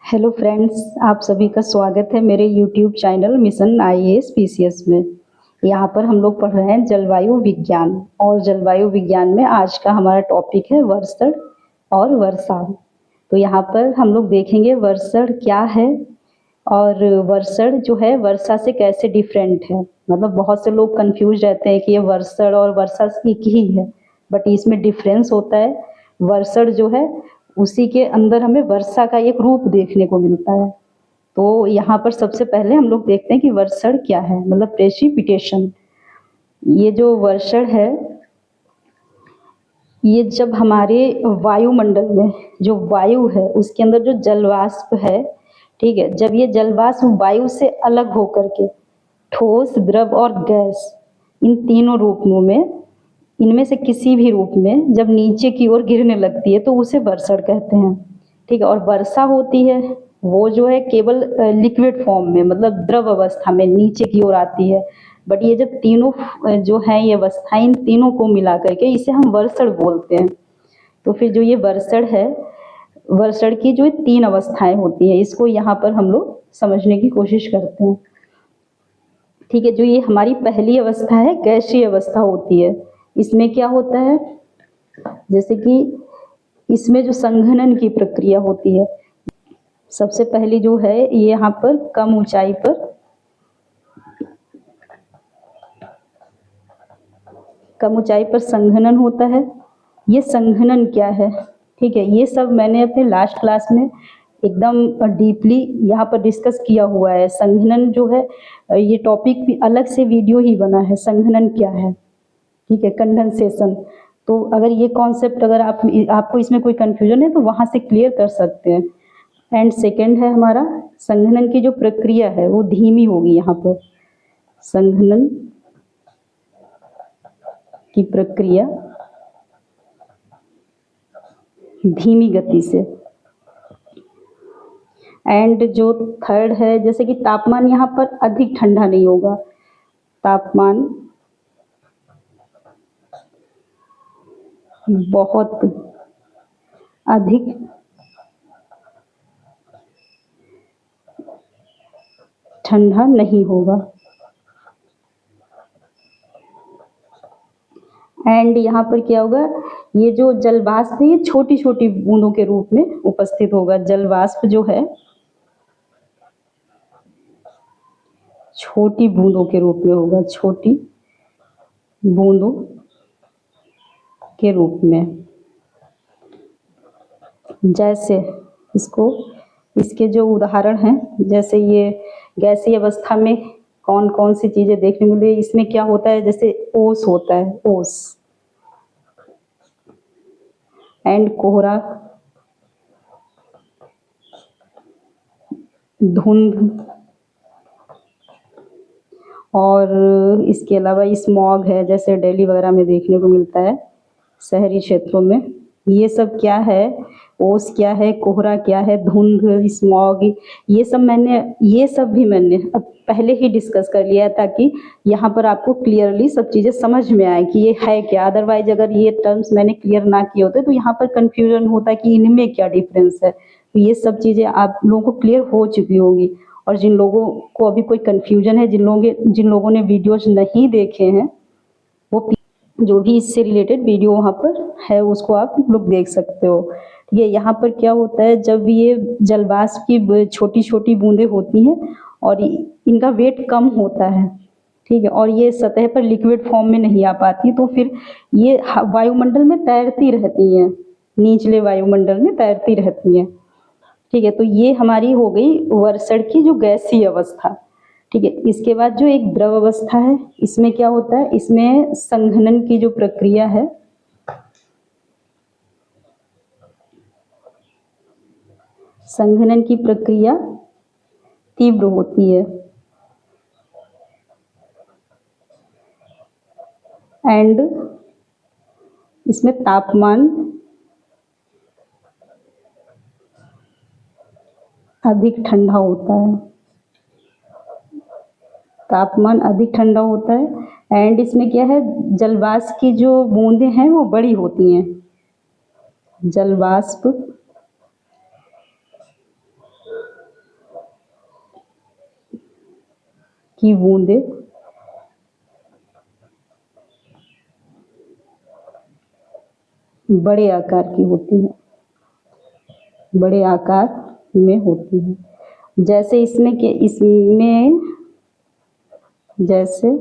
Hello friends, आप सभी का स्वागत है मेरे YouTube channel mission IAS PCS में। यहाँ पर हम लोग पढ़ रहे हैं जलवायु विज्ञान, और जलवायु विज्ञान में आज का हमारा टॉपिक है वर्षण और वर्षा। तो यहाँ पर हम लोग देखेंगे वर्षण क्या है और वर्षण जो है वर्षा से कैसे डिफरेंट है। मतलब बहुत से लोग कंफ्यूज रहते हैं कि ये वर्षण और वर्षा एक ही है, बट इसमें डिफरेंस होता है। वर्षण जो है उसी के अंदर हमें वर्षा का एक रूप देखने को मिलता है। तो यहाँ पर सबसे पहले हम लोग देखते हैं कि वर्षण क्या है, मतलब प्रेसिपिटेशन। ये जो वर्षण है, ये जब हमारे वायुमंडल में जो वायु है उसके अंदर जो जलवाष्प है, ठीक है, जब ये जलवाष्प वायु से अलग होकर के ठोस, द्रव और गैस, इन तीनों रूपों में, इनमें से किसी भी रूप में जब नीचे की ओर गिरने लगती है तो उसे वर्षण कहते हैं। ठीक है, और वर्षा होती है वो जो है केवल लिक्विड फॉर्म में, मतलब द्रव अवस्था में नीचे की ओर आती है। बट ये जब तीनों जो है ये अवस्थाएं, इन तीनों को मिला करके इसे हम वर्षण बोलते हैं। तो फिर जो ये वर्षण है, वर्षण की जो तीन अवस्थाएं होती हैं, इसको यहाँ पर हम लोग समझने की कोशिश करते हैं। ठीक है, जो ये हमारी पहली अवस्था है गैसीय अवस्था होती है। इसमें क्या होता है, जैसे कि इसमें जो संघनन की प्रक्रिया होती है, सबसे पहली जो है ये यहाँ पर कम ऊंचाई पर संघनन होता है। ये संघनन क्या है, ठीक है, ये सब मैंने अपने लास्ट क्लास में एकदम डीपली यहाँ पर डिस्कस किया हुआ है। संघनन जो है ये टॉपिक भी अलग से वीडियो ही बना है, संघनन क्या है, ठीक है, कंडेंसेशन। तो अगर ये कॉन्सेप्ट अगर आपको इसमें कोई कंफ्यूजन है तो वहाँ से क्लियर कर सकते हैं। एंड सेकंड है हमारा संघनन की जो प्रक्रिया है वो धीमी होगी। यहाँ पर संघनन की प्रक्रिया धीमी गति से। एंड जो थर्ड है, जैसे कि तापमान यहाँ पर अधिक ठंडा नहीं होगा, तापमान बहुत अधिक ठंडा नहीं होगा। एंड यहाँ पर क्या होगा, ये जो जलवाष्प है ये छोटी छोटी बूंदों के रूप में उपस्थित होगा। जलवाष्प जो है छोटी बूंदों के रूप में होगा, छोटी बूंदों के रूप में। जैसे इसके जो उदाहरण हैं, जैसे ये गैसीय अवस्था में कौन कौन सी चीजें देखने को मिली, इसमें क्या होता है, जैसे ओस होता है, ओस एंड कोहरा, धुंध, और इसके अलावा स्मॉग है, जैसे दिल्ली वगैरह में देखने को मिलता है शहरी क्षेत्रों में। ये सब क्या है, ओस क्या है, कोहरा क्या है, धुंध, स्मॉग, ये सब भी मैंने अब पहले ही डिस्कस कर लिया है, ताकि यहाँ पर आपको क्लियरली सब चीज़ें समझ में आए कि ये है क्या। अदरवाइज अगर ये टर्म्स मैंने क्लियर ना किए होते तो यहाँ पर कंफ्यूजन होता कि इनमें क्या डिफरेंस है। तो ये सब चीज़ें आप लोगों को क्लियर हो चुकी होंगी। और जिन लोगों को अभी कोई कंफ्यूजन है, जिन लोगों ने वीडियोज नहीं देखे हैं, वो जो भी इससे रिलेटेड वीडियो वहाँ पर है उसको आप लोग देख सकते हो। ये यहाँ पर क्या होता है, जब ये जलवाष्प की छोटी छोटी बूंदें होती हैं और इनका वेट कम होता है, ठीक है, और ये सतह पर लिक्विड फॉर्म में नहीं आ पाती, तो फिर ये वायुमंडल में तैरती रहती हैं, निचले वायुमंडल में तैरती रहती हैं। ठीक है, तो ये हमारी हो गई वर्षण की जो गैसीय अवस्था। ठीक है, इसके बाद जो एक द्रव अवस्था है, इसमें क्या होता है, इसमें संघनन की जो प्रक्रिया है, संघनन की प्रक्रिया तीव्र होती है एंड इसमें तापमान अधिक ठंडा होता है, तापमान अधिक ठंडा होता है। एंड इसमें क्या है, जलवाष्प की जो बूंदें हैं वो बड़ी होती हैं, जलवाष्प की बूंदें बड़े आकार की होती हैं, बड़े आकार में होती हैं। जैसे इसमें जैसे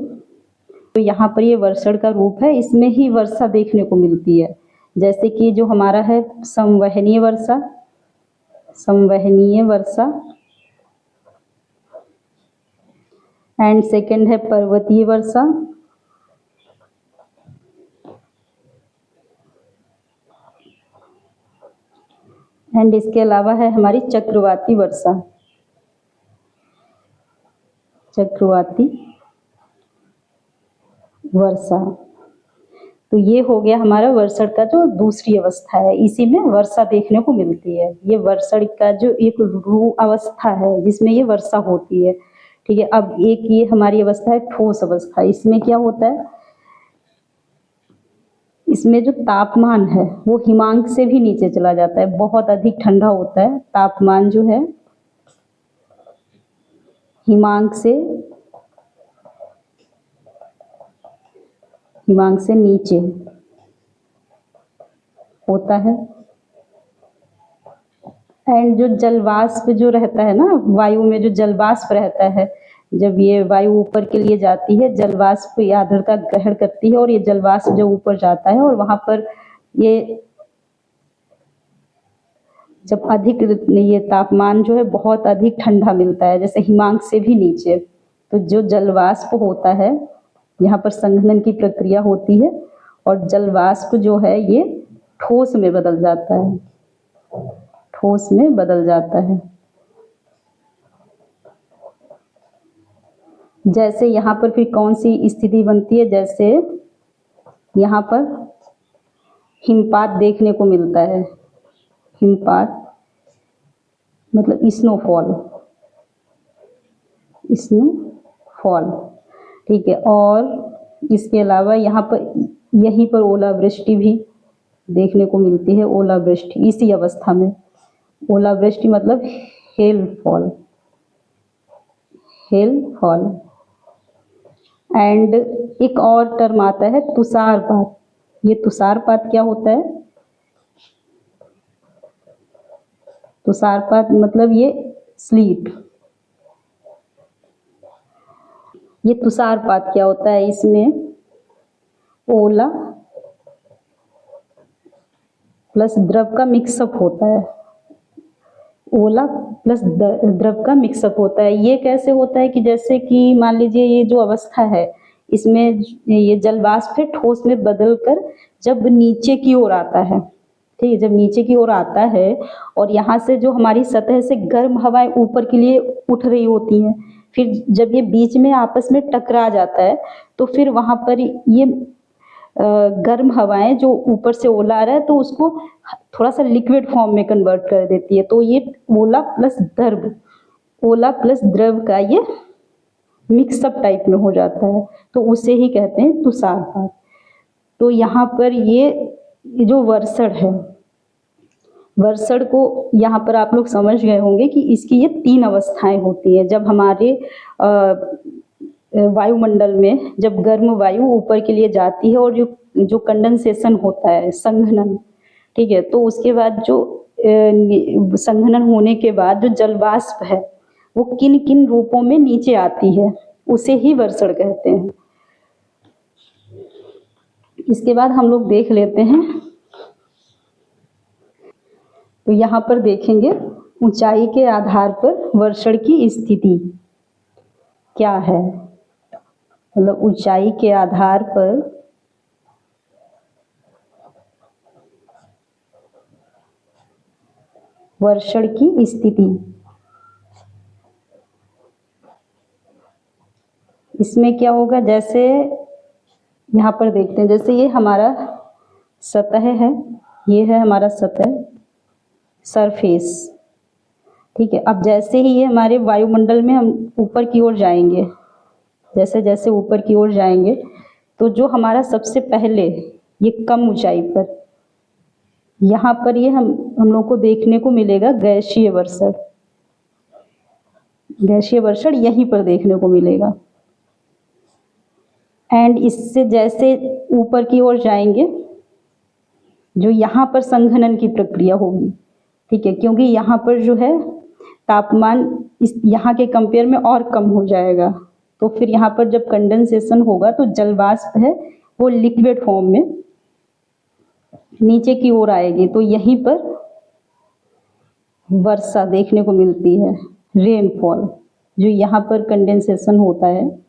तो यहाँ पर ये वर्षण का रूप है, इसमें ही वर्षा देखने को मिलती है। जैसे कि जो हमारा है संवहनीय वर्षा, संवहनीय वर्षा, एंड सेकंड है पर्वतीय वर्षा, एंड इसके अलावा है हमारी चक्रवाती वर्षा, चक्रवाती वर्षा। तो ये हो गया हमारा वर्षण का जो दूसरी अवस्था है, इसी में वर्षा देखने को मिलती है। ये वर्षण का जो एक अवस्था है जिसमें ये वर्षा होती है, ठीक है। अब एक ये हमारी अवस्था है ठोस अवस्था। इसमें क्या होता है, इसमें जो तापमान है वो हिमांक से भी नीचे चला जाता है, बहुत अधिक ठंडा होता है। तापमान जो है हिमांक से नीचे होता है। एंड जो जलवाष्प जो रहता है ना, वायु में जो जलवाष्प रहता है, जब ये वायु ऊपर के लिए जाती है, जलवाष्प आर्द्रता ग्रहण करती है और ये जलवाष्प जब ऊपर जाता है और वहां पर ये जब अधिक ये तापमान जो है बहुत अधिक ठंडा मिलता है, जैसे हिमांक से भी नीचे, तो जो जलवाष्प होता है यहाँ पर संघनन की प्रक्रिया होती है और जलवाष्प जो है ये ठोस में बदल जाता है, ठोस में बदल जाता है। जैसे यहाँ पर फिर कौन सी स्थिति बनती है, जैसे यहाँ पर हिमपात देखने को मिलता है। हिमपात मतलब स्नोफॉल, स्नोफॉल, ठीक है। और इसके अलावा यहाँ पर यहीं पर ओलावृष्टि भी देखने को मिलती है। ओलावृष्टि इसी अवस्था में, ओलावृष्टि मतलब हेलफॉल, हेलफॉल। एंड एक और टर्म आता है तुषारपात। ये तुषारपात क्या होता है, तुषारपात मतलब ये स्लीट। ये तुषारपात क्या होता है, इसमें ओला प्लस द्रव का मिक्सअप होता है, ओला प्लस द्रव का मिक्सअप होता है। ये कैसे होता है कि जैसे कि मान लीजिए ये जो अवस्था है इसमें ये जलवाष्प है ठोस में बदलकर जब नीचे की ओर आता है, ठीक है, जब नीचे की ओर आता है और यहाँ से जो हमारी सतह से गर्म हवाएं ऊपर के लिए उठ रही होती हैं, फिर जब ये बीच में आपस में टकरा जाता है तो फिर वहाँ पर ये गर्म हवाएं जो ऊपर से ओला आ रहा है तो उसको थोड़ा सा लिक्विड फॉर्म में कन्वर्ट कर देती है। तो ये ओला प्लस द्रव, ओला प्लस द्रव का ये मिक्सअप टाइप में हो जाता है, तो उसे ही कहते हैं तुषारपात। तो यहाँ पर ये जो वर्षण है, वर्षण को यहाँ पर आप लोग समझ गए होंगे कि इसकी ये 3 अवस्थाएं होती है। जब हमारे वायुमंडल में जब गर्म वायु ऊपर के लिए जाती है और जो कंडेंसेशन होता है, संघनन, ठीक है, तो उसके बाद जो संघनन होने के बाद जो जलवाष्प है वो किन किन रूपों में नीचे आती है, उसे ही वर्षण कहते हैं। इसके बाद हम लोग देख लेते हैं, तो यहाँ पर देखेंगे ऊंचाई के आधार पर वर्षण की स्थिति क्या है, मतलब ऊंचाई के आधार पर वर्षण की स्थिति। इसमें क्या होगा, जैसे यहाँ पर देखते हैं, जैसे ये हमारा सतह है, ये है हमारा सतह, सरफेस, ठीक है। अब जैसे ही ये हमारे वायुमंडल में हम ऊपर की ओर जाएंगे, जैसे जैसे ऊपर की ओर जाएंगे तो जो हमारा सबसे पहले ये कम ऊंचाई पर यहाँ पर ये हम लोग को देखने को मिलेगा गैसीय वर्षण, गैसीय वर्षण यहीं पर देखने को मिलेगा। एंड इससे जैसे ऊपर की ओर जाएंगे, जो यहाँ पर संघनन की प्रक्रिया होगी, ठीक है, क्योंकि यहाँ पर जो है तापमान इस यहाँ के कंपेयर में और कम हो जाएगा, तो फिर यहाँ पर जब कंडेंसेशन होगा तो जल वाष्प है वो लिक्विड फॉर्म में नीचे की ओर आएगी, तो यहीं पर वर्षा देखने को मिलती है, रेनफॉल, जो यहाँ पर कंडेंसेशन होता है,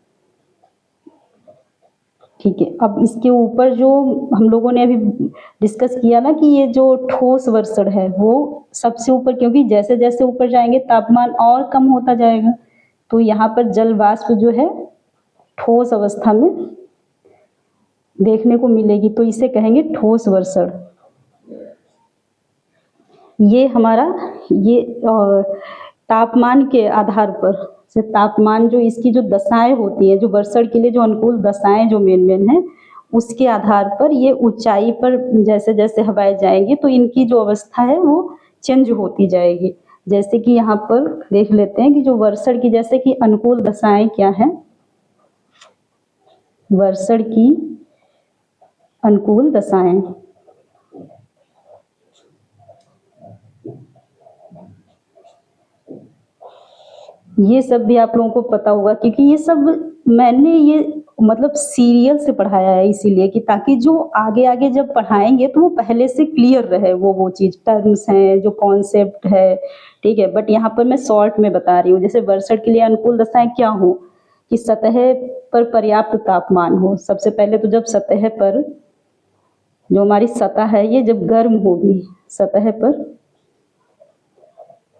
ठीक है। अब इसके ऊपर जो हम लोगों ने अभी डिस्कस किया ना कि ये जो ठोस वर्षण है वो सबसे ऊपर, क्योंकि जैसे जैसे ऊपर जाएंगे तापमान और कम होता जाएगा, तो यहाँ पर जल वाष्प जो है ठोस अवस्था में देखने को मिलेगी, तो इसे कहेंगे ठोस वर्षण। ये हमारा ये तापमान के आधार पर से तापमान जो इसकी जो दशाएं होती है, जो वर्षण के लिए जो अनुकूल दशाएं जो मेन है, उसके आधार पर ये ऊंचाई पर जैसे जैसे हवाएं जाएंगी तो इनकी जो अवस्था है वो चेंज होती जाएगी। जैसे कि यहाँ पर देख लेते हैं कि जो वर्षण की जैसे कि अनुकूल दशाएं क्या है, वर्षण की अनुकूल दशाएं, ये सब भी आप लोगों को पता होगा, क्योंकि ये सब मैंने ये मतलब सीरियल से पढ़ाया है, इसीलिए कि ताकि जो आगे आगे जब पढ़ाएंगे तो वो पहले से क्लियर रहे, वो चीज टर्म्स हैं जो कॉन्सेप्ट है, ठीक है। बट यहाँ पर मैं शॉर्ट में बता रही हूँ। जैसे वर्षण के लिए अनुकूल दशाएं क्या हो कि सतह पर पर्याप्त तापमान हो। सबसे पहले तो जब सतह पर जो हमारी सतह है ये जब गर्म होगी, सतह पर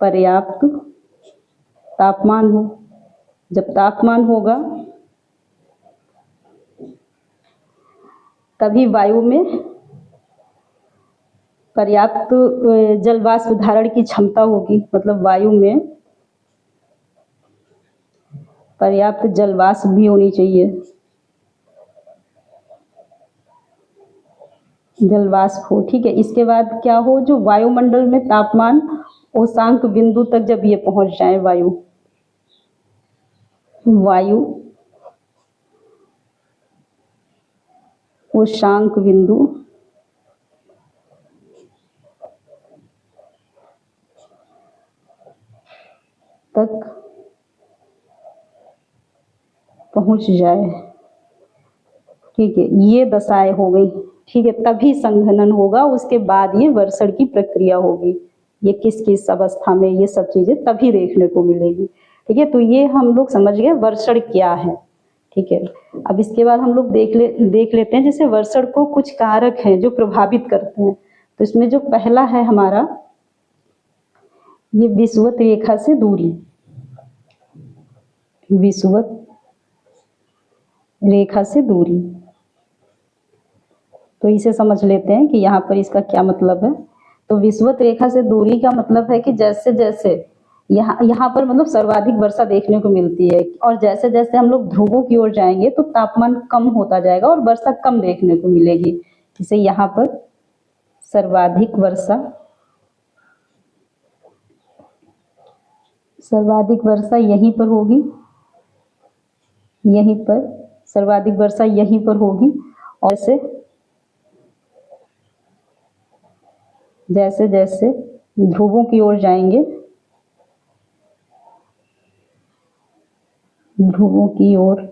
पर्याप्त तापमान हो, जब तापमान होगा तभी वायु में पर्याप्त जल वाष्प धारण की क्षमता होगी, मतलब वायु में पर्याप्त जल वाष्प भी होनी चाहिए, जल वाष्प हो, ठीक है। इसके बाद क्या हो, जो वायुमंडल में तापमान उष्णांक बिंदु तक जब ये पहुंच जाए, वायु उष्णांक बिंदु तक पहुंच जाए, ठीक है, ये दशाएं हो गई, ठीक है। तभी संघनन होगा, उसके बाद ये वर्षण की प्रक्रिया होगी, ये किस किस अवस्था में, ये सब चीजें तभी देखने को मिलेगी, ठीक है। तो ये हम लोग समझ गए वर्षण क्या है, ठीक है। अब इसके बाद हम लोग देख लेते हैं जैसे वर्षण को कुछ कारक हैं जो प्रभावित करते हैं। तो इसमें जो पहला है हमारा ये विषुवत रेखा से दूरी, विषुवत रेखा से दूरी, तो इसे समझ लेते हैं कि यहाँ पर इसका क्या मतलब है। तो विषुवत रेखा से दूरी का मतलब है कि जैसे जैसे यहाँ पर मतलब सर्वाधिक वर्षा देखने को मिलती है, और जैसे जैसे हम लोग ध्रुवों की ओर जाएंगे तो तापमान कम होता जाएगा और वर्षा कम देखने को मिलेगी। जैसे यहाँ पर सर्वाधिक वर्षा यहीं पर होगी, यहीं पर सर्वाधिक वर्षा यहीं पर होगी, और जैसे जैसे ध्रुवों की ओर जाएंगे, ध्रुवों की ओर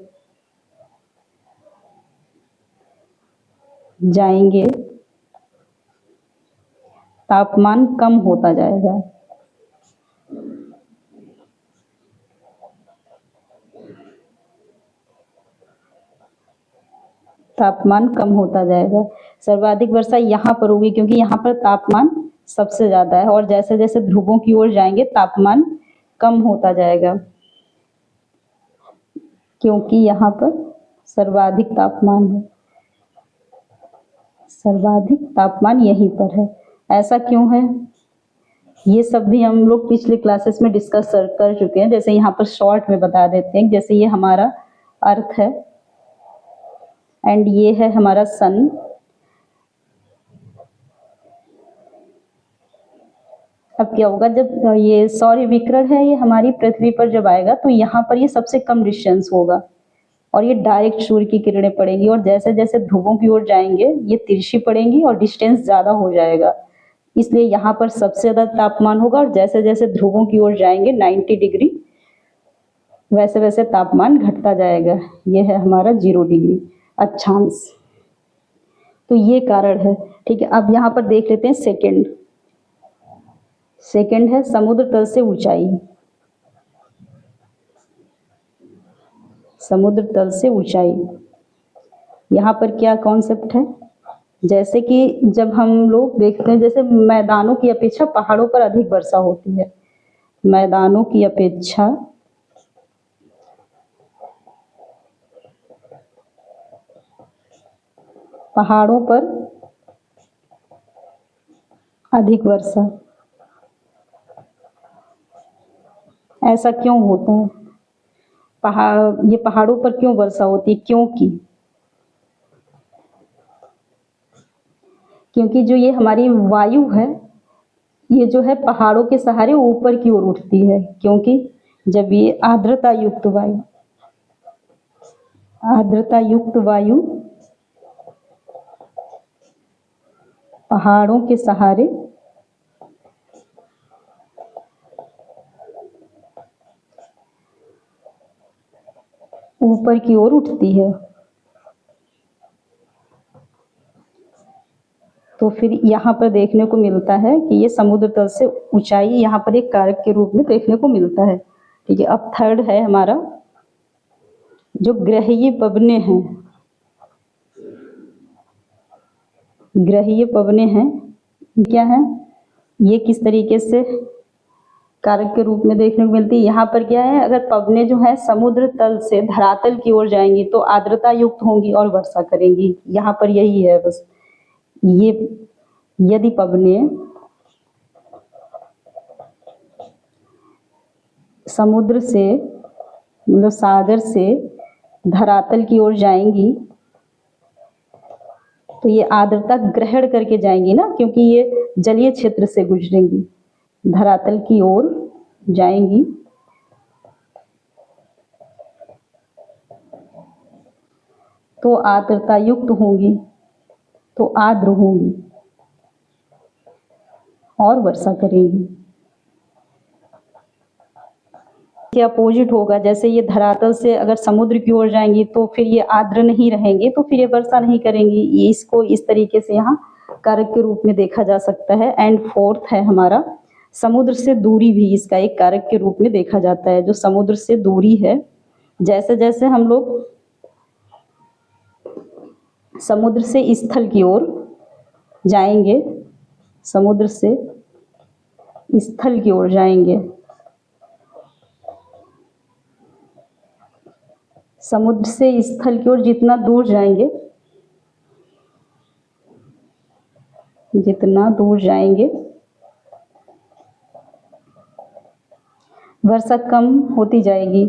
जाएंगे तापमान कम होता जाएगा, तापमान कम होता जाएगा। सर्वाधिक वर्षा यहाँ पर होगी क्योंकि यहाँ पर तापमान सबसे ज्यादा है, और जैसे जैसे ध्रुवों की ओर जाएंगे तापमान कम होता जाएगा, क्योंकि यहाँ पर सर्वाधिक तापमान है, सर्वाधिक तापमान यहीं पर है। ऐसा क्यों है, ये सब भी हम लोग पिछले क्लासेस में डिस्कस कर चुके हैं। जैसे यहाँ पर शॉर्ट में बता देते हैं, जैसे ये हमारा अर्थ है एंड ये है हमारा सन, अब क्या होगा जब ये सौर विकिरण है ये हमारी पृथ्वी पर जब आएगा तो यहाँ पर ये सबसे कम डिस्टेंस होगा, और ये डायरेक्ट सूर्य की किरणें पड़ेंगी, और जैसे जैसे ध्रुवों की ओर जाएंगे ये तिरछी पड़ेंगी और डिस्टेंस ज़्यादा हो जाएगा, इसलिए यहाँ पर सबसे ज़्यादा तापमान होगा, और जैसे जैसे ध्रुवों की ओर जाएंगे 90 डिग्री वैसे वैसे तापमान घटता जाएगा। ये है हमारा 0 डिग्री अक्षांश। तो ये कारण है। ठीक है, अब यहाँ पर देख लेते हैं सेकंड। सेकंड है समुद्र तल से ऊंचाई। समुद्र तल से ऊंचाई, यहाँ पर क्या कॉन्सेप्ट है, जैसे कि जब हम लोग देखते हैं जैसे मैदानों की अपेक्षा पहाड़ों पर अधिक वर्षा होती है। मैदानों की अपेक्षा पहाड़ों पर अधिक वर्षा, ऐसा क्यों होता है? ये पहाड़ों पर क्यों वर्षा होती है? क्योंकि जो ये हमारी वायु है, ये जो है पहाड़ों के सहारे ऊपर की ओर उठती है, क्योंकि जब ये आर्द्रता युक्त वायु पहाड़ों के सहारे ऊपर की ओर उठती है, तो फिर यहाँ पर देखने को मिलता है कि ये समुद्र तल से ऊंचाई यहाँ पर एक कारक के रूप में देखने को मिलता है। ठीक है, अब थर्ड है हमारा जो ग्रहीय पवनें हैं। ग्रहीय पवनें हैं, क्या है, ये किस तरीके से कारक के रूप में देखने को मिलती है? यहाँ पर क्या है, अगर पवनें जो है समुद्र तल से धरातल की ओर जाएंगी तो आर्द्रता युक्त होंगी और वर्षा करेंगी। यहाँ पर यही है बस। ये यदि पवनें समुद्र से मतलब सागर से धरातल की ओर जाएंगी तो ये आर्द्रता ग्रहण करके जाएंगी ना, क्योंकि ये जलीय क्षेत्र से गुजरेंगी, धरातल की ओर जाएंगी तो आर्द्रता युक्त होंगी, तो आर्द्र होंगी और वर्षा करेंगी। के अपोजिट होगा, जैसे ये धरातल से अगर समुद्र की ओर जाएंगी तो फिर ये आर्द्र नहीं रहेंगे, तो फिर ये वर्षा नहीं करेंगी। ये इसको इस तरीके से यहाँ कारक के रूप में देखा जा सकता है। एंड फोर्थ है हमारा समुद्र से दूरी, भी इसका एक कारक के रूप में देखा जाता है। जो समुद्र से दूरी है, जैसे जैसे हम लोग समुद्र से स्थल की ओर जाएंगे, समुद्र से स्थल की ओर जाएंगे, समुद्र से स्थल की ओर जितना दूर जाएंगे, जितना दूर जाएंगे वर्षा कम होती जाएगी,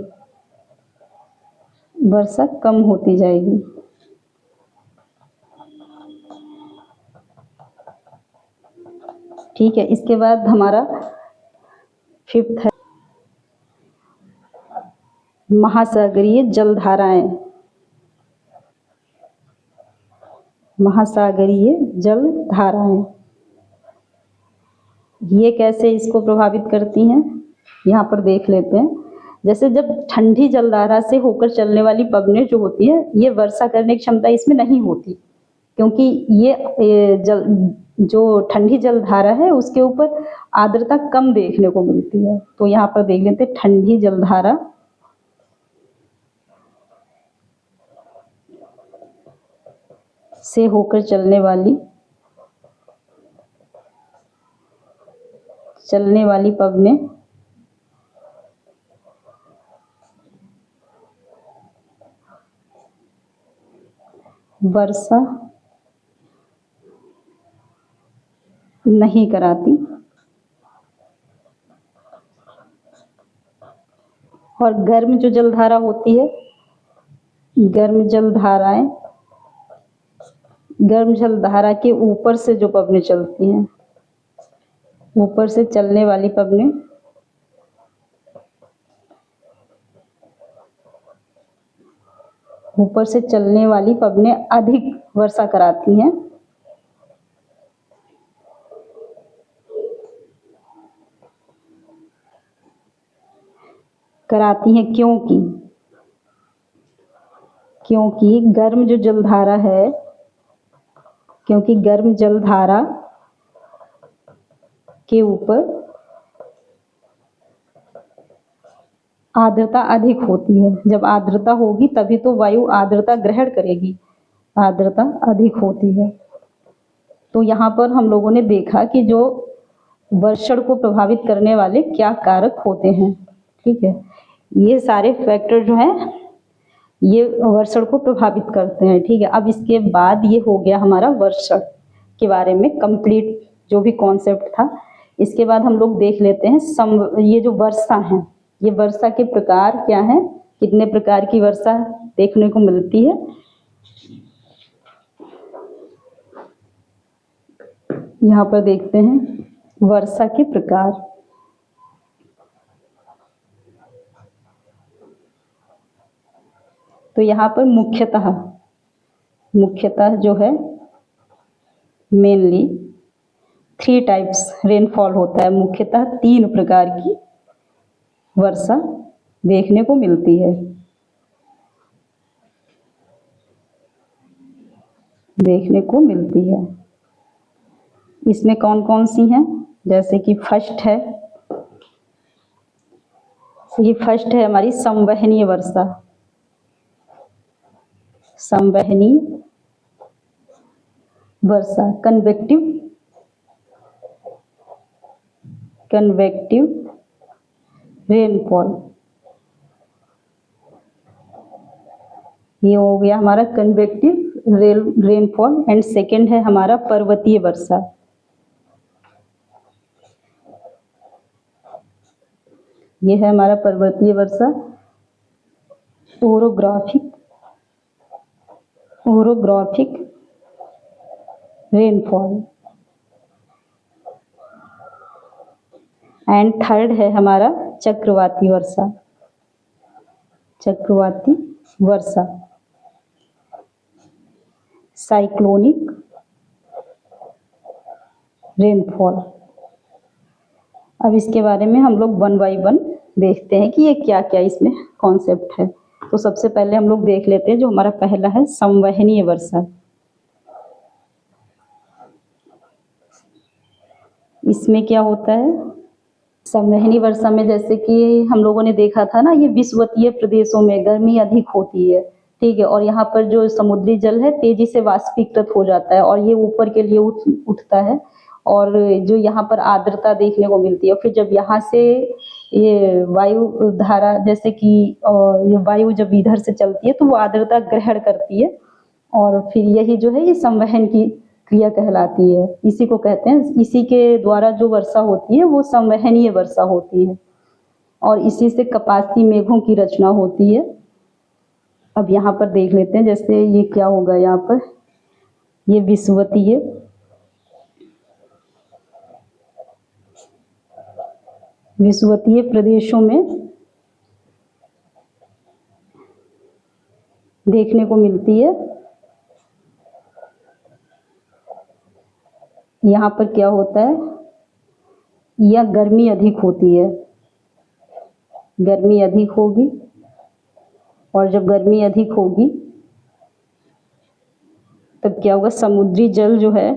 वर्षा कम होती जाएगी। ठीक है, इसके बाद हमारा फिफ्थ है महासागरीय जलधाराएं। महासागरीय जलधाराएं ये कैसे इसको प्रभावित करती हैं, यहाँ पर देख लेते हैं। जैसे जब ठंडी जलधारा से होकर चलने वाली पवनें जो होती है, ये वर्षा करने की क्षमता इसमें नहीं होती, क्योंकि ये जो ठंडी जलधारा है उसके ऊपर आर्द्रता कम देखने को मिलती है। तो यहाँ पर देख लेते हैं ठंडी जलधारा से होकर चलने वाली पवनें वर्षा नहीं कराती, और गर्म जो जलधारा होती है, गर्म जलधारा के ऊपर से जो पवनें चलती हैं, ऊपर से चलने वाली पवनें ऊपर से चलने वाली पवनें अधिक वर्षा कराती हैं। कराती हैं क्योंकि गर्म जो जलधारा है, क्योंकि गर्म जलधारा के ऊपर आर्द्रता अधिक होती है। जब आर्द्रता होगी तभी तो वायु आर्द्रता ग्रहण करेगी, आर्द्रता अधिक होती है। तो यहाँ पर हम लोगों ने देखा कि जो वर्षण को प्रभावित करने वाले क्या कारक होते हैं। ठीक है, ये सारे फैक्टर जो हैं ये वर्षण को प्रभावित करते हैं। ठीक है, अब इसके बाद ये हो गया हमारा वर्षण के बारे में कंप्लीट जो भी कॉन्सेप्ट था। इसके बाद हम लोग देख लेते हैं ये जो वर्षा है, ये वर्षा के प्रकार क्या हैं, कितने प्रकार की वर्षा देखने को मिलती है। यहाँ पर देखते हैं वर्षा के प्रकार। तो यहाँ पर मुख्यतः जो है मेनली 3 टाइप्स रेनफॉल होता है। मुख्यतः 3 प्रकार की वर्षा देखने को मिलती है। इसमें कौन कौन सी हैं, जैसे कि फर्स्ट है हमारी संवहनीय वर्षा। संवहनीय वर्षा कन्वेक्टिव रेनफॉल, ये हो गया हमारा कन्वेक्टिव रेनफॉल। एंड सेकंड है हमारा पर्वतीय वर्षा। ये है हमारा पर्वतीय वर्षा। Orographic rainfall. एंड थर्ड है हमारा चक्रवाती वर्षा। Cyclonic rainfall. अब इसके बारे में हम लोग 1 बाय 1 देखते हैं कि ये क्या क्या इसमें कॉन्सेप्ट है। तो सबसे पहले हम लोग देख लेते हैं जो हमारा पहला है संवहनीय वर्षा। इसमें क्या होता है, संवहनीय वर्षा में जैसे कि हम लोगों ने देखा था ना, ये विषुवतीय प्रदेशों में गर्मी अधिक होती है। ठीक है, और यहाँ पर जो समुद्री जल है तेजी से वाष्पीकृत हो जाता है और ये ऊपर के लिए उठता है, और जो यहाँ पर आर्द्रता देखने को मिलती है। फिर जब यहाँ से ये वायु धारा, जैसे कि ये वायु जब इधर से चलती है तो वो आर्द्रता ग्रहण करती है, और फिर यही जो है ये संवहन की क्रिया कहलाती है। इसी को कहते हैं, इसी के द्वारा जो वर्षा होती है वो संवहनीय वर्षा होती है, और इसी से कपासी मेघों की रचना होती है। अब यहाँ पर देख लेते हैं, जैसे ये क्या होगा, यहाँ पर ये विषुवतीय प्रदेशों में देखने को मिलती है। यहाँ पर क्या होता है, या गर्मी अधिक होती है, गर्मी अधिक होगी, और जब गर्मी अधिक होगी तब क्या होगा, समुद्री जल जो है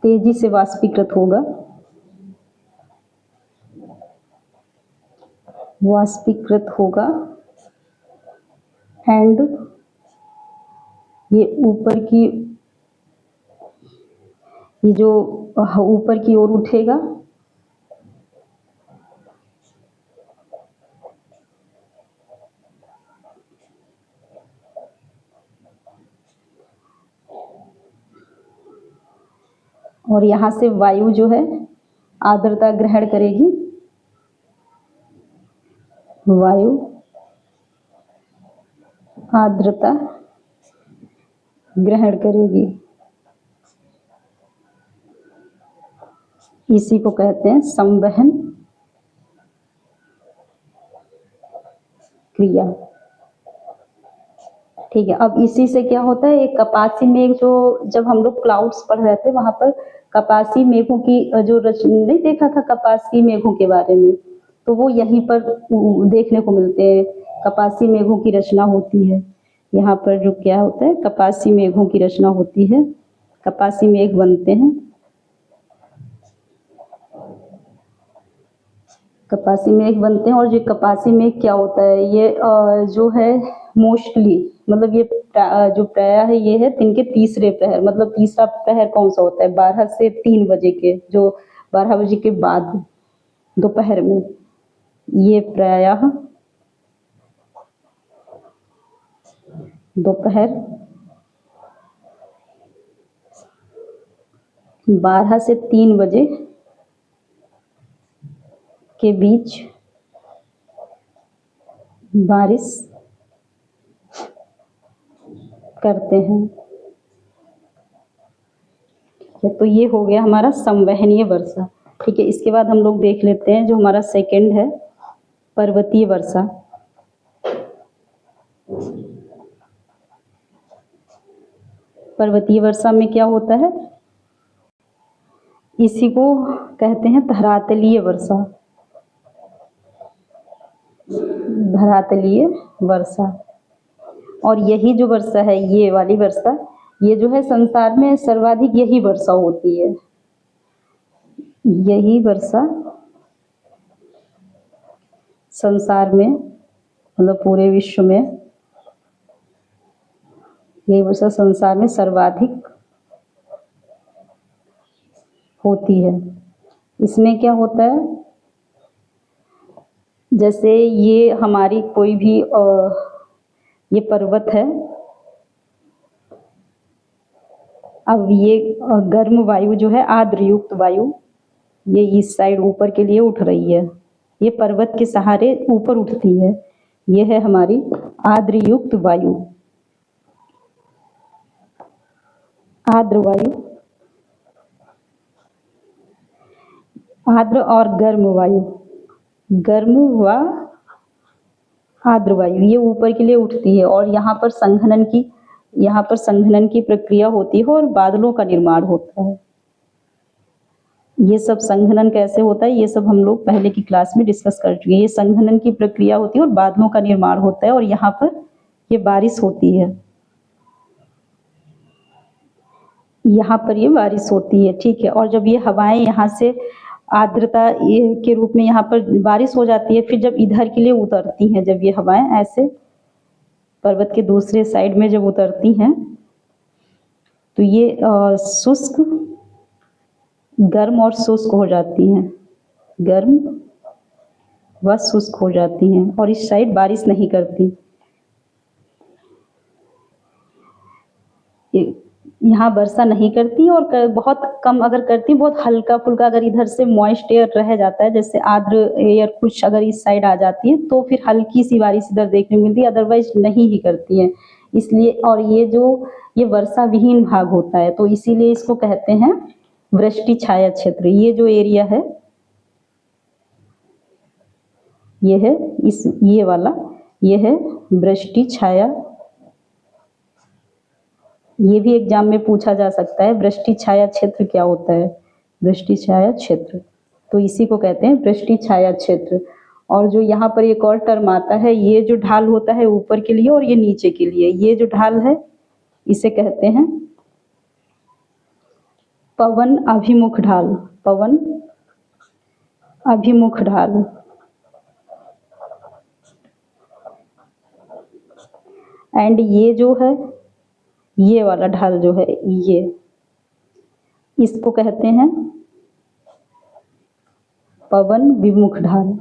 तेजी से वाष्पीकृत होगा, एंड ये ऊपर की ओर उठेगा, और यहाँ से वायु जो है आर्द्रता ग्रहण करेगी, वायु आर्द्रता ग्रहण करेगी। इसी को कहते हैं संवहन क्रिया। ठीक है, अब इसी से क्या होता है, एक कपासी मेघ जो जब हम लोग क्लाउड्स पढ़ रहे थे वहां पर कपासी मेघों की जो रचना नहीं देखा था कपासी मेघों के बारे में, तो वो यहीं पर देखने को मिलते हैं। कपासी मेघों की रचना होती है यहाँ पर, जो क्या होता है कपासी मेघों की रचना होती है, कपासी मेघ बनते हैं। कपासी मेघ बनते हैं, और ये कपासी मेघ क्या होता है, ये जो है मोस्टली मतलब ये जो प्रायः है ये है दिन के तीसरे प्रहर, मतलब तीसरा प्रहर कौन सा होता है 12 से 3 बजे के, जो 12 बजे के बाद दोपहर में, ये प्रायः दोपहर 12 से 3 बजे के बीच बारिश करते हैं। तो ये हो गया हमारा संवहनीय वर्षा। ठीक है, इसके बाद हम लोग देख लेते हैं जो हमारा सेकंड है पर्वतीय वर्षा। पर्वतीय वर्षा में क्या होता है, इसी को कहते हैं धरातलीय वर्षा। धरातलीय वर्षा, और यही जो वर्षा है ये वाली वर्षा, ये जो है संसार में सर्वाधिक यही वर्षा होती है। यही वर्षा संसार में मतलब पूरे विश्व में यही वर्षा संसार में सर्वाधिक होती है। इसमें क्या होता है, जैसे ये हमारी कोई भी ये पर्वत है, अब ये गर्म वायु जो है आर्द्रयुक्त वायु ये इस साइड ऊपर के लिए उठ रही है, ये पर्वत के सहारे ऊपर उठती है, ये है हमारी आर्द्रयुक्त वायु। आर्द्र वायु, आर्द्र और गर्म वायु, गर्म व आर्द्र वायु ये ऊपर के लिए उठती है, और यहाँ पर संघनन की प्रक्रिया होती है और बादलों का निर्माण होता है। ये सब संघनन कैसे होता है ये सब हम लोग पहले की क्लास में डिस्कस कर चुके हैं। ये संघनन की प्रक्रिया होती है और बादलों का निर्माण होता है, और यहाँ पर ये बारिश होती है, यहाँ पर ये बारिश होती है। ठीक है, और जब ये हवाएं यहाँ से आर्द्रता के रूप में यहाँ पर बारिश हो जाती है, फिर जब इधर के लिए उतरती हैं, जब ये हवाएं ऐसे पर्वत के दूसरे साइड में जब उतरती हैं, तो ये शुष्क गर्म और शुष्क हो जाती हैं, गर्म व शुष्क हो जाती हैं, और इस साइड बारिश नहीं करती। यहाँ वर्षा नहीं करती, और बहुत कम अगर करती, बहुत हल्का फुल्का अगर इधर से मॉइस्ट एयर रह जाता है, जैसे आर्द्र एयर कुछ अगर इस साइड आ जाती है तो फिर हल्की सी बारिश इधर देखने को मिलती है, अदरवाइज नहीं ही करती है। इसलिए, और ये वर्षा विहीन भाग होता है, तो इसीलिए इसको कहते हैं वृष्टि छाया क्षेत्र। ये जो एरिया है ये है ये वाला, ये है वृष्टि छाया। ये भी एग्जाम में पूछा जा सकता है, वृष्टि छाया क्षेत्र क्या होता है, वृष्टि छाया क्षेत्र, तो इसी को कहते हैं वृष्टि छाया क्षेत्र। और जो यहाँ पर एक और टर्म आता है, ये जो ढाल होता है ऊपर के लिए और ये नीचे के लिए, ये जो ढाल है इसे कहते हैं पवन अभिमुख ढाल। पवन अभिमुख ढाल। एंड ये जो है ये वाला ढाल जो है ये, इसको कहते हैं पवन विमुख ढाल।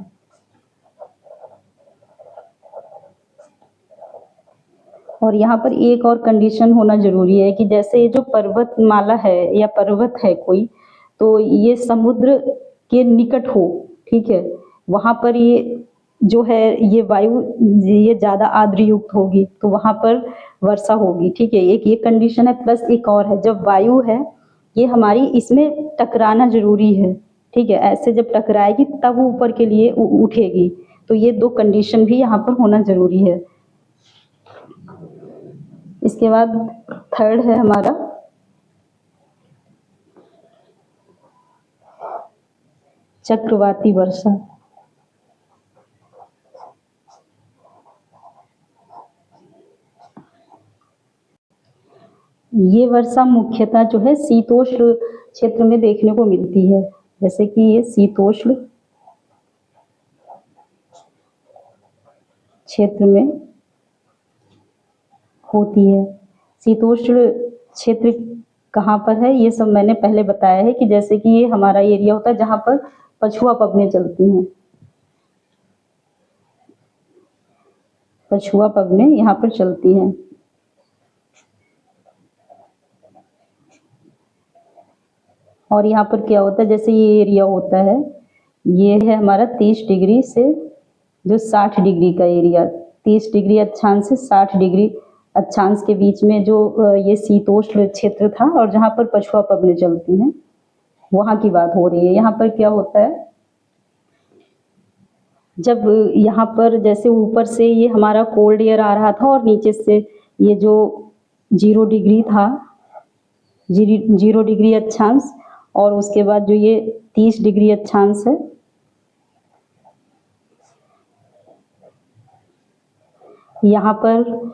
और यहाँ पर एक और कंडीशन होना जरूरी है कि जैसे ये जो पर्वतमाला है या पर्वत है कोई, तो ये समुद्र के निकट हो, ठीक है, वहाँ पर ये जो है ये वायु ये ज़्यादा आर्द्रयुक्त होगी, तो वहाँ पर वर्षा होगी। ठीक है, एक ये कंडीशन है, प्लस एक और है, जब वायु है ये हमारी इसमें टकराना जरूरी है। ठीक है, ऐसे जब टकराएगी तब ऊपर के लिए उठेगी, तो ये 2 कंडीशन भी यहाँ पर होना ज़रूरी है। इसके बाद थर्ड है हमारा चक्रवाती वर्षा। ये वर्षा मुख्यतः जो है शीतोष्ण क्षेत्र में देखने को मिलती है, जैसे कि ये शीतोष्ण क्षेत्र में होती है। शीतोष्ण क्षेत्र कहाँ पर है, ये सब मैंने पहले बताया है कि जैसे कि ये हमारा एरिया होता है जहाँ पर पछुआ पवनें चलती हैं। पछुआ पवनें यहाँ पर चलती हैं। और यहाँ पर क्या होता है, जैसे ये एरिया होता है, ये है हमारा 30 डिग्री से जो 60 डिग्री का एरिया, 30 डिग्री अक्षांश से 60 डिग्री अक्षांश के बीच में जो ये शीतोष्ण क्षेत्र था और जहाँ पर पछुआ पवनें चलती हैं, वहाँ की बात हो रही है। यहाँ पर क्या होता है, जब यहाँ पर जैसे ऊपर से ये हमारा कोल्ड एयर आ रहा था और नीचे से ये जो 0 डिग्री था, 0 डिग्री अक्षांश, और उसके बाद जो ये 30 डिग्री अक्षांश है, यहाँ पर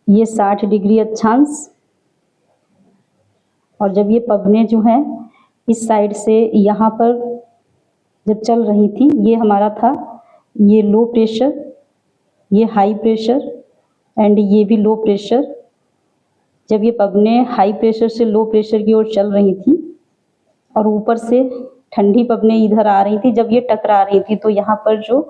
ये 60 डिग्री अक्षांश, और जब ये पवनें जो हैं इस साइड से यहाँ पर जब चल रही थी, ये हमारा था ये लो प्रेशर, ये हाई प्रेशर एंड ये भी लो प्रेशर। जब ये पवनें हाई प्रेशर से लो प्रेशर की ओर चल रही थी और ऊपर से ठंडी पवनें इधर आ रही थी, जब ये टकरा रही थी तो यहाँ पर जो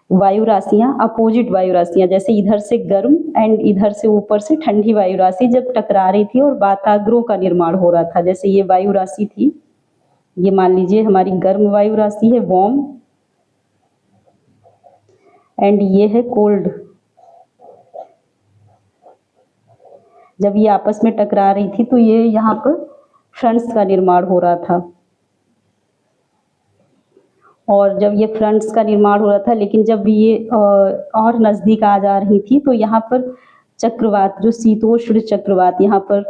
वायु राशियाँ, अपोजिट वायु राशियाँ, जैसे इधर से गर्म एंड इधर से ऊपर से ठंडी वायु राशि जब टकरा रही थी और वाताग्रोह का निर्माण हो रहा था। जैसे ये वायु राशि थी, ये मान लीजिए हमारी गर्म वायु राशि है वार्म, एंड ये है कोल्ड। जब ये आपस में टकरा रही थी तो ये यहाँ पर फ्रंट्स का निर्माण हो रहा था, और जब ये फ्रंट्स का निर्माण हो रहा था, लेकिन जब ये और नज़दीक आ जा रही थी तो यहाँ पर चक्रवात, जो शीतोष्ण चक्रवात यहाँ पर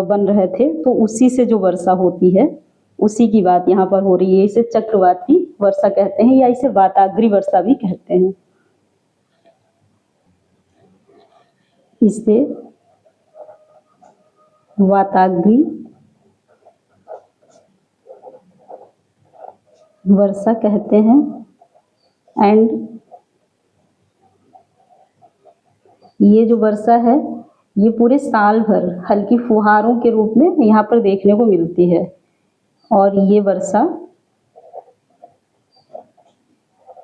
बन रहे थे, तो उसी से जो वर्षा होती है उसी की बात यहाँ पर हो रही है। इसे चक्रवाती वर्षा कहते हैं या इसे वाताग्री वर्षा भी कहते हैं। इसे वाताग्री वर्षा कहते हैं। एंड ये जो वर्षा है ये पूरे साल भर हल्की फुहारों के रूप में यहाँ पर देखने को मिलती है, और ये वर्षा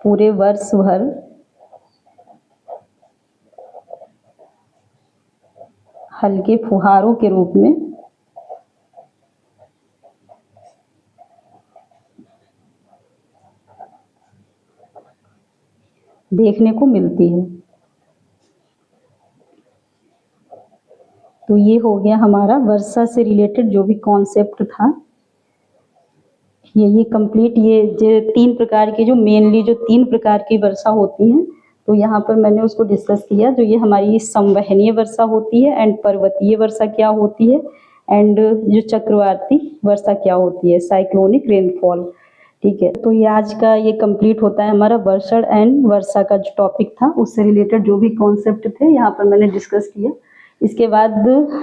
पूरे वर्ष भर हल्के फुहारों के रूप में देखने को मिलती है। तो ये हो गया हमारा वर्षा से रिलेटेड जो भी कॉन्सेप्ट था, ये कंप्लीट। ये जो 3 प्रकार की, जो मेनली जो 3 प्रकार की वर्षा होती हैं, तो यहाँ पर मैंने उसको डिस्कस किया। जो ये हमारी संवहनीय वर्षा होती है, एंड पर्वतीय वर्षा क्या होती है, एंड जो चक्रवाती वर्षा क्या होती है, साइक्लोनिक रेनफॉल। ठीक है, तो ये आज का ये कंप्लीट होता है हमारा वर्षण एंड वर्षा का जो टॉपिक था, उससे रिलेटेड जो भी कॉन्सेप्ट थे यहाँ पर मैंने डिस्कस किया। इसके बाद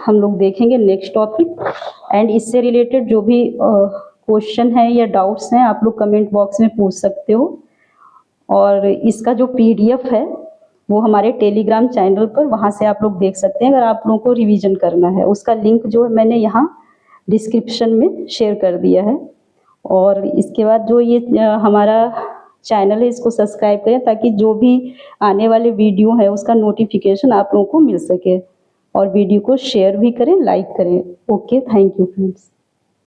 हम लोग देखेंगे नेक्स्ट टॉपिक, एंड इससे रिलेटेड जो भी क्वेश्चन है या डाउट्स हैं आप लोग कमेंट बॉक्स में पूछ सकते हो। और इसका जो PDF है वो हमारे टेलीग्राम चैनल पर, वहाँ से आप लोग देख सकते हैं अगर आप लोगों को रिवीजन करना है। उसका लिंक जो है मैंने यहाँ डिस्क्रिप्शन में शेयर कर दिया है। और इसके बाद जो ये हमारा चैनल है इसको सब्सक्राइब करें, ताकि जो भी आने वाले वीडियो है उसका नोटिफिकेशन आप लोगों को मिल सके, और वीडियो को शेयर भी करें, लाइक करें। Okay, thank you friends.